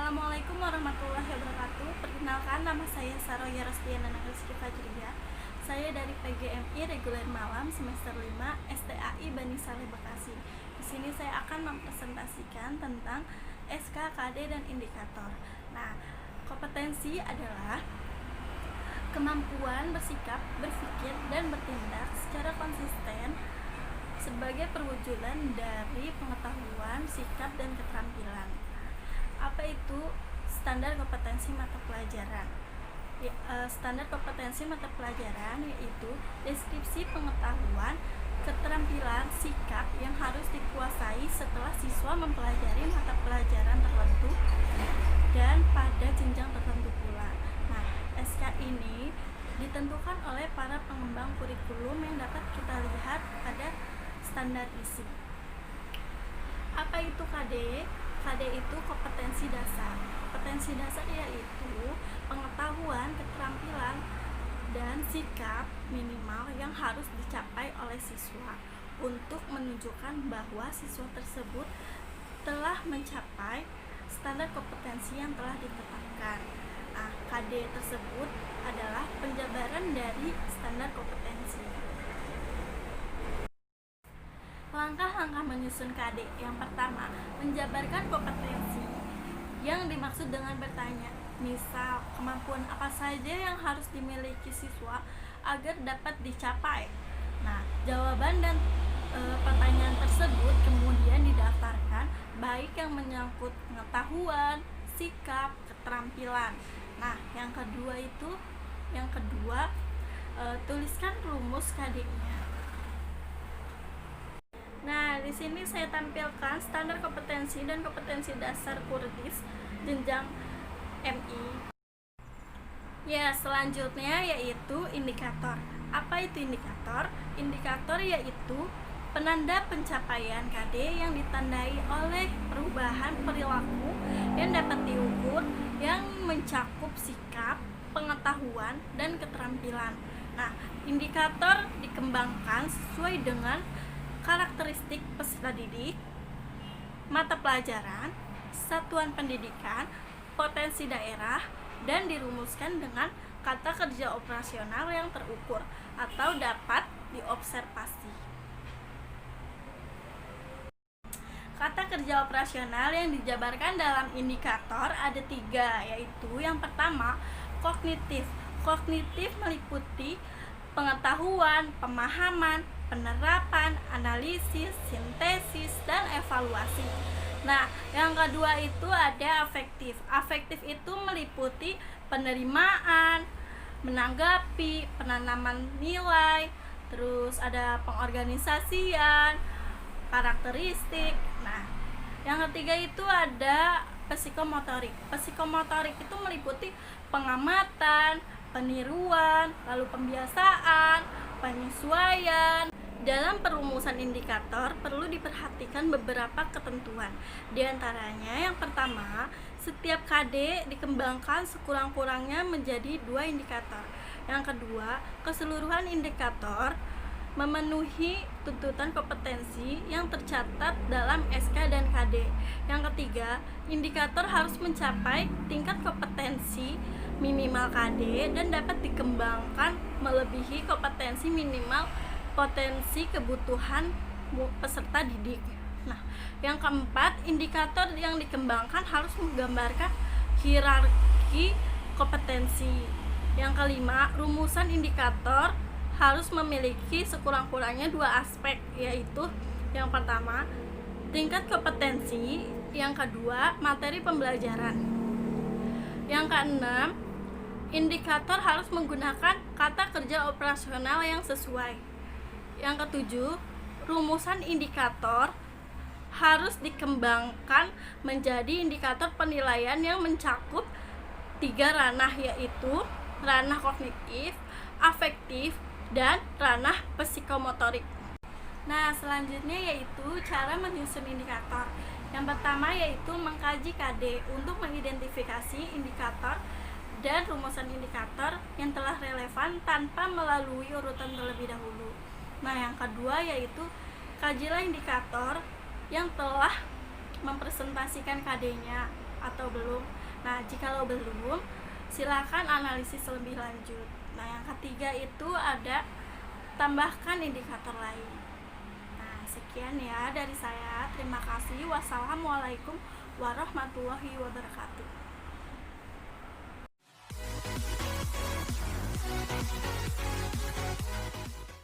Assalamualaikum warahmatullahi wabarakatuh. Perkenalkan, nama saya Saroya Rostiana Rizky Fajriya. Saya dari PGMI Reguler Malam semester 5 STAI Bani Saleh Bekasi. Di sini saya akan mempresentasikan tentang SKKD dan indikator. Nah, kompetensi adalah kemampuan bersikap, berpikir, dan bertindak secara konsisten sebagai perwujudan dari pengetahuan, sikap, dan keterampilan. Apa itu standar kompetensi mata pelajaran? Standar kompetensi mata pelajaran yaitu deskripsi pengetahuan, keterampilan, sikap yang harus dikuasai setelah siswa mempelajari mata pelajaran tertentu dan pada jenjang tertentu pula. Nah, SK ini ditentukan oleh para pengembang kurikulum yang dapat kita lihat pada standar isi. Apa itu KD? KD itu kompetensi dasar. Kompetensi dasar yaitu pengetahuan, keterampilan, dan sikap minimal yang harus dicapai oleh siswa untuk menunjukkan bahwa siswa tersebut telah mencapai standar kompetensi yang telah ditetapkan. Nah, KD tersebut adalah penjabaran dari standar kompetensi. Langkah-langkah menyusun KD. Yang pertama, menjabarkan kompetensi. Yang dimaksud dengan bertanya, misal kemampuan apa saja yang harus dimiliki siswa agar dapat dicapai. Nah, jawaban dan pertanyaan tersebut kemudian didaftarkan, baik yang menyangkut pengetahuan, sikap, keterampilan. Nah, yang kedua, tuliskan rumus KD-nya. Nah, di sini saya tampilkan standar kompetensi dan kompetensi dasar Kurdis jenjang MI. Ya, selanjutnya yaitu indikator. Apa itu indikator? Indikator yaitu penanda pencapaian KD yang ditandai oleh perubahan perilaku yang dapat diukur yang mencakup sikap, pengetahuan, dan keterampilan. Nah, indikator dikembangkan sesuai dengan karakteristik peserta didik, mata pelajaran, satuan pendidikan, potensi daerah, dan dirumuskan dengan kata kerja operasional yang terukur atau dapat diobservasi. Kata kerja operasional yang dijabarkan dalam indikator ada 3, yaitu yang pertama, kognitif. Kognitif meliputi pengetahuan, pemahaman, penerapan, analisis, sintesis, dan evaluasi. Nah, yang kedua itu ada afektif. Afektif itu meliputi penerimaan, menanggapi, penanaman nilai, terus ada pengorganisasian, karakteristik. Nah, yang ketiga itu ada psikomotorik. Psikomotorik itu meliputi pengamatan, peniruan, lalu pembiasaan, penyesuaian. Dalam perumusan indikator perlu diperhatikan beberapa ketentuan. Di antaranya yang pertama, setiap KD dikembangkan sekurang-kurangnya menjadi 2 indikator. Yang kedua, keseluruhan indikator memenuhi tuntutan kompetensi yang tercatat dalam SK dan KD. Yang ketiga, indikator harus mencapai tingkat kompetensi minimal KD dan dapat dikembangkan melebihi kompetensi minimal potensi kebutuhan peserta didik. Nah, yang keempat, indikator yang dikembangkan harus menggambarkan hierarki kompetensi. Yang kelima, rumusan indikator harus memiliki sekurang-kurangnya 2 aspek, yaitu yang pertama, tingkat kompetensi, yang kedua, materi pembelajaran. Yang keenam, indikator harus menggunakan kata kerja operasional yang sesuai. Yang ketujuh, rumusan indikator harus dikembangkan menjadi indikator penilaian yang mencakup 3 ranah, yaitu ranah kognitif, afektif, dan ranah psikomotorik. Nah, selanjutnya yaitu cara menyusun indikator. Yang pertama yaitu mengkaji KD untuk mengidentifikasi indikator dan rumusan indikator yang telah relevan tanpa melalui urutan terlebih dahulu. Nah, yang kedua yaitu kajilah indikator yang telah mempresentasikan KD-nya atau belum. Nah, jikalau belum, silakan analisis lebih lanjut. Nah, yang ketiga itu ada tambahkan indikator lain. Nah, sekian ya dari saya. Terima kasih. Wassalamualaikum warahmatullahi wabarakatuh.